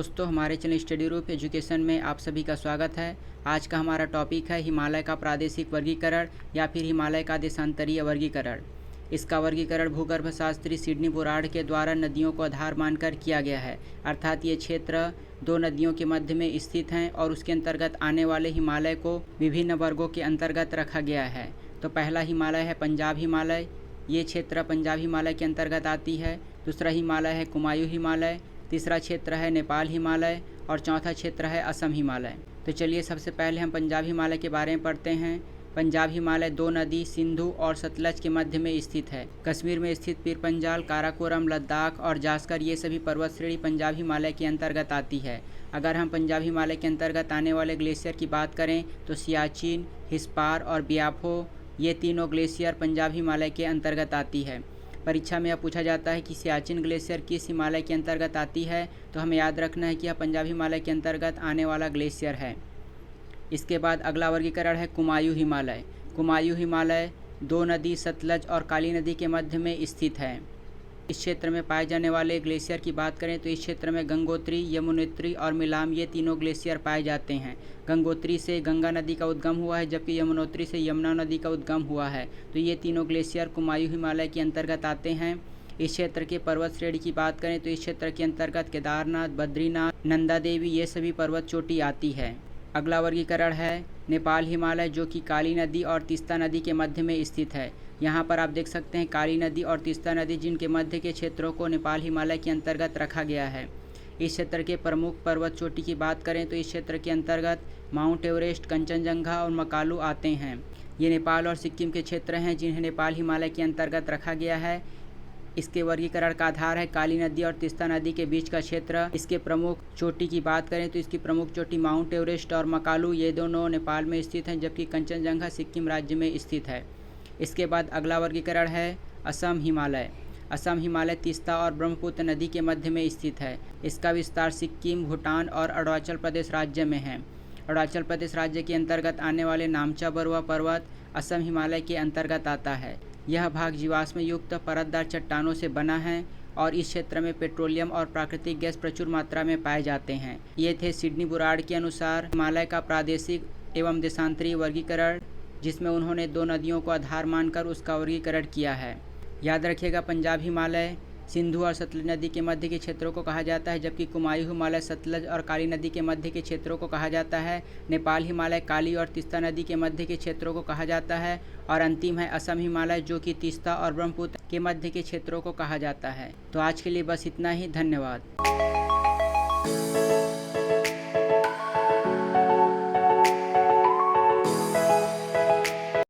दोस्तों, हमारे channel study रूप एजुकेशन में आप सभी का स्वागत है। आज का हमारा टॉपिक है हिमालय का प्रादेशिक वर्गीकरण या फिर हिमालय का देशांतरीय वर्गीकरण। इसका वर्गीकरण भूगर्भ शास्त्री सिडनी बुराड़ के द्वारा नदियों को आधार मानकर किया गया है। अर्थात ये क्षेत्र दो नदियों के मध्य में स्थित हैं और उसके अंतर्गत आने वाले हिमालय को विभिन्न वर्गों के अंतर्गत रखा गया है। तो पहला हिमालय है पंजाब हिमालय, ये क्षेत्र पंजाब हिमालय के अंतर्गत आती है। दूसरा हिमालय है कुमायूं हिमालय, तीसरा क्षेत्र है नेपाल हिमालय और चौथा क्षेत्र है असम हिमालय। तो चलिए सबसे पहले हम पंजाब हिमालय के बारे में पढ़ते हैं। पंजाब हिमालय दो नदी सिंधु और सतलज के मध्य में स्थित है। कश्मीर में स्थित पीर पंजाल, काराकोरम, लद्दाख और जास्कर ये सभी पर्वत श्रेणी पंजाब हिमालय के अंतर्गत आती है। अगर हम पंजाब हिमालय के अंतर्गत आने वाले ग्लेशियर की बात करें तो सियाचिन, हिस्पार और बियाफो ये तीनों ग्लेशियर पंजाब हिमालय के अंतर्गत आती है। परीक्षा में यह पूछा जाता है कि सियाचिन ग्लेशियर किस हिमालय के अंतर्गत आती है, तो हमें याद रखना है कि यह पंजाब हिमालय के अंतर्गत आने वाला ग्लेशियर है। इसके बाद अगला वर्गीकरण है कुमायूं हिमालय। कुमायूं हिमालय दो नदी सतलज और काली नदी के मध्य में स्थित है। इस क्षेत्र में पाए जाने वाले ग्लेशियर की बात करें तो इस क्षेत्र में गंगोत्री, यमुनोत्री और मिलाम ये तीनों ग्लेशियर पाए जाते हैं। गंगोत्री से गंगा नदी का उद्गम हुआ है जबकि यमुनोत्री से यमुना नदी का उद्गम हुआ है। तो ये तीनों ग्लेशियर कुमायूं हिमालय के अंतर्गत आते हैं। इस क्षेत्र के पर्वत श्रेणी की बात करें तो इस क्षेत्र के अंतर्गत केदारनाथ, बद्रीनाथ, नंदा देवी ये सभी पर्वत चोटी आती है। अगला वर्गीकरण है नेपाल हिमालय, जो कि काली नदी और तीस्ता नदी के मध्य में स्थित है। यहाँ पर आप देख सकते हैं काली नदी और तीस्ता नदी जिनके मध्य के क्षेत्रों को नेपाल हिमालय के अंतर्गत रखा गया है। इस क्षेत्र के प्रमुख पर्वत चोटी की बात करें तो इस क्षेत्र के अंतर्गत माउंट एवरेस्ट, कंचनजंगा और मकालू आते हैं। ये नेपाल और सिक्किम के क्षेत्र हैं जिन्हें नेपाल हिमालय के अंतर्गत रखा गया है। इसके वर्गीकरण का आधार है काली नदी और तीस्ता नदी के बीच का क्षेत्र। इसके प्रमुख चोटी की बात करें तो इसकी प्रमुख चोटी माउंट एवरेस्ट और मकालू ये दोनों नेपाल में स्थित हैं जबकि कंचनजंगा सिक्किम राज्य में स्थित है। इसके बाद अगला वर्गीकरण है असम हिमालय। असम हिमालय तीस्ता और ब्रह्मपुत्र नदी के मध्य में स्थित है। इसका विस्तार सिक्किम, भूटान और अरुणाचल प्रदेश राज्य में है। अरुणाचल प्रदेश राज्य के अंतर्गत आने वाले नामचा बरुआ पर्वत असम हिमालय के अंतर्गत आता है। यह भाग जीवाश्म युक्त परतदार चट्टानों से बना है और इस क्षेत्र में पेट्रोलियम और प्राकृतिक गैस प्रचुर मात्रा में पाए जाते हैं। ये थे सिडनी बुराड़ के अनुसार हिमालय का प्रादेशिक एवं देशांतरीय वर्गीकरण, जिसमें उन्होंने दो नदियों को आधार मानकर उसका वर्गीकरण किया है। याद रखिएगा, पंजाब हिमालय सिंधु और सतलज नदी के मध्य के क्षेत्रों को कहा जाता है जबकि कुमायूं हिमालय सतलज और काली नदी के मध्य के क्षेत्रों को कहा जाता है। नेपाल हिमालय काली और तीस्ता नदी के मध्य के क्षेत्रों को कहा जाता है। और अंतिम है असम हिमालय, जो कि तीस्ता और ब्रह्मपुत्र के मध्य के क्षेत्रों को कहा जाता है। तो आज के लिए बस इतना ही। धन्यवाद।